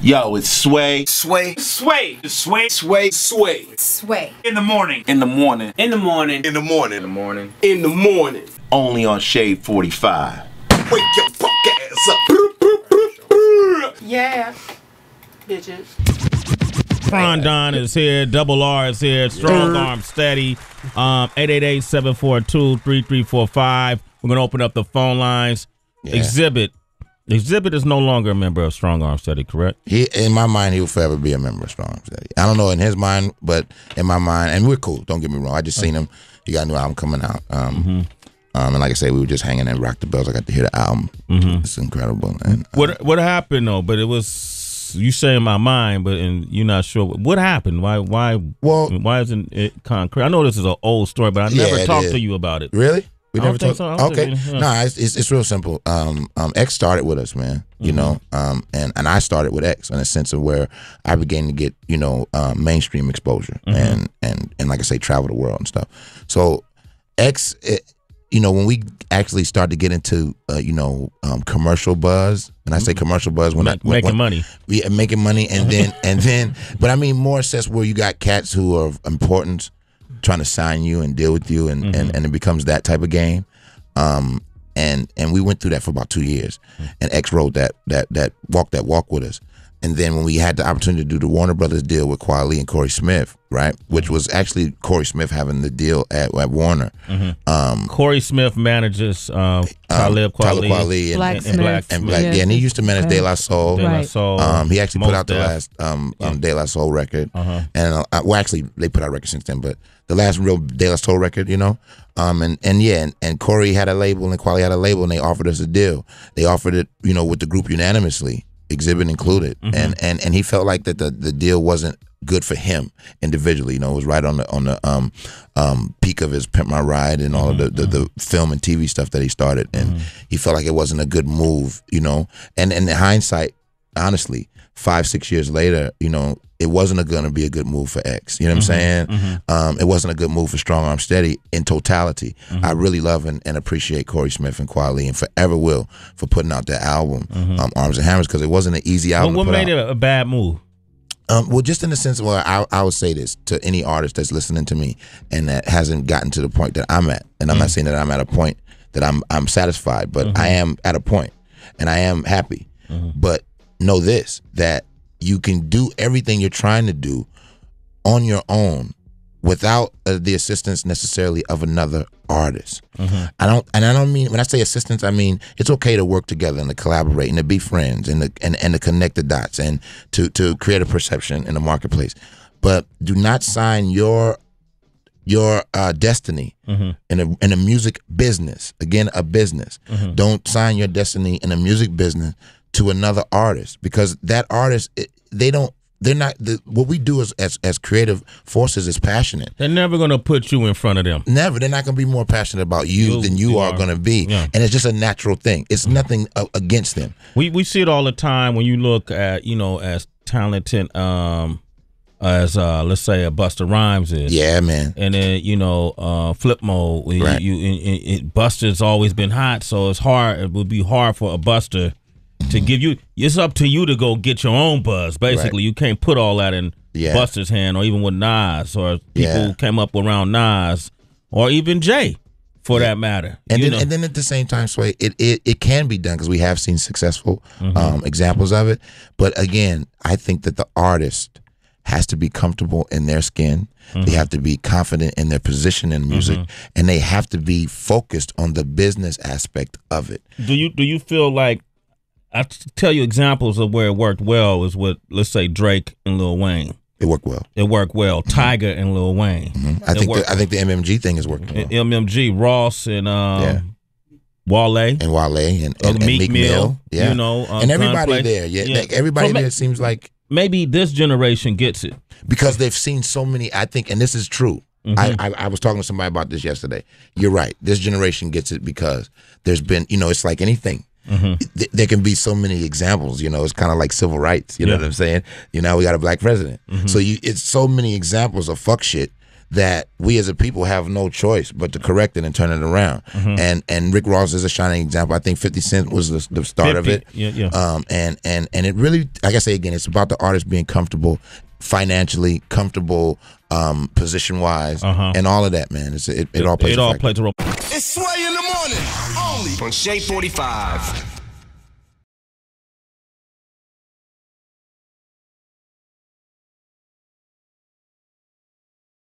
Yo, it's Sway. Sway. Sway. Sway. Sway. Sway. Sway. In the morning. In the morning. In the morning. In the morning. In the morning. In the morning. Only on Shade 45. Wake your fuck ass up. Yeah. Bitches. Krondon is here. Double R is here. Strong Arm Steady. 888-742-3345. We're going to open up the phone lines. Yeah. Xzibit is no longer a member of Strong Arm Steady, correct? In my mind, he will forever be a member of Strong Arm Steady. I don't know in his mind, but in my mind, and we're cool. Don't get me wrong. I just seen him. He got a new album coming out. And like I said, we were just hanging and rock the bells. I got to hear the album. It's incredible. And what happened though? But it was, you say in my mind, but you're not sure what happened. Why isn't it concrete? I know this is an old story, but I never talked to you about it. Really? We never talked. So. Okay. No, it's real simple. X started with us, man. You know, and I started with X in a sense of where I began to get mainstream exposure and like I say, travel the world and stuff. So X, when we actually started to get into commercial buzz, and I say commercial buzz when making money, making money, and then, but I mean more sense where you got cats who are of importance trying to sign you and deal with you, and it becomes that type of game. And we went through that for about 2 years, and X rode that walk with us. And then when we had the opportunity to do the Warner Brothers deal with Kweli and Corey Smith, right, which was actually Corey Smith having the deal at Warner. Corey Smith manages Talib Kweli and Black Smith. Yeah, and he used to manage De La Soul. Right. He actually put out the last De La Soul record, and actually they put out a record since then, but the last real De La Soul record, and Corey had a label and Kweli had a label, and they offered us a deal. They offered it, with the group unanimously, Xzibit included, and he felt like that the deal wasn't good for him individually. It was right on the peak of his Pimp My Ride and all of the film and TV stuff that he started, and he felt like it wasn't a good move, And in hindsight, honestly, 5-6 years later, it wasn't going to be a good move for X. You know what I'm saying? It wasn't a good move for Strong Arm Steady in totality. I really love and appreciate Corey Smith and Kweli, and forever will, for putting out that album, Arms and Hammers, because it wasn't an easy album. What made it a bad move? Well, just in the sense of, I would say this to any artist that's listening to me and that hasn't gotten to the point that I'm at, and I'm not saying that I'm at a point that I'm satisfied, but I am at a point, and I am happy. But know this, that you can do everything you're trying to do on your own without the assistance necessarily of another artist. I don't mean, when I say assistance, I mean it's okay to work together and to collaborate and to be friends and to connect the dots and to create a perception in the marketplace. But do not sign your destiny in a music business. Again, a business. Don't sign your destiny in a music business to another artist, because that artist, what we do as creative forces is passionate. They're never going to put you in front of them. Never. They're not going to be more passionate about you than you are going to be. Yeah. And it's just a natural thing. It's nothing against them. We see it all the time when you look at, as talented as let's say a Busta Rhymes is. Yeah, man. And then, Flip Mode. Right. Busta's always been hot, so it's hard. It would be hard for a Busta to give you. It's up to you to go get your own buzz. Basically, you can't put all that in Busta's hand, or even with Nas, or people who came up around Nas, or even Jay, for that matter. And then at the same time, Sway, it can be done, because we have seen successful examples of it. But again, I think that the artist has to be comfortable in their skin. They have to be confident in their position in music, and they have to be focused on the business aspect of it. Do you feel like, I tell you examples of where it worked well is with, let's say, Drake and Lil Wayne. It worked well. It worked well. Tiger and Lil Wayne. I think the MMG thing is working well. MMG, Ross and Wale and Meek Mill. Yeah. And everybody there. Everybody there seems like maybe this generation gets it, because they've seen so many. I think, and this is true. I was talking to somebody about this yesterday. You're right. This generation gets it because there's been, it's like anything. There can be so many examples, it's kind of like civil rights, you know what I'm saying? We got a black president. So it's so many examples of fuck shit that we as a people have no choice but to correct it and turn it around. And Rick Ross is a shining example. I think 50 Cent was the start of it. And it really, like I say again, it's about the artist being comfortable financially, comfortable position wise, and all of that, man. It all plays a role. It's Sway in the morning, only on Shade 45.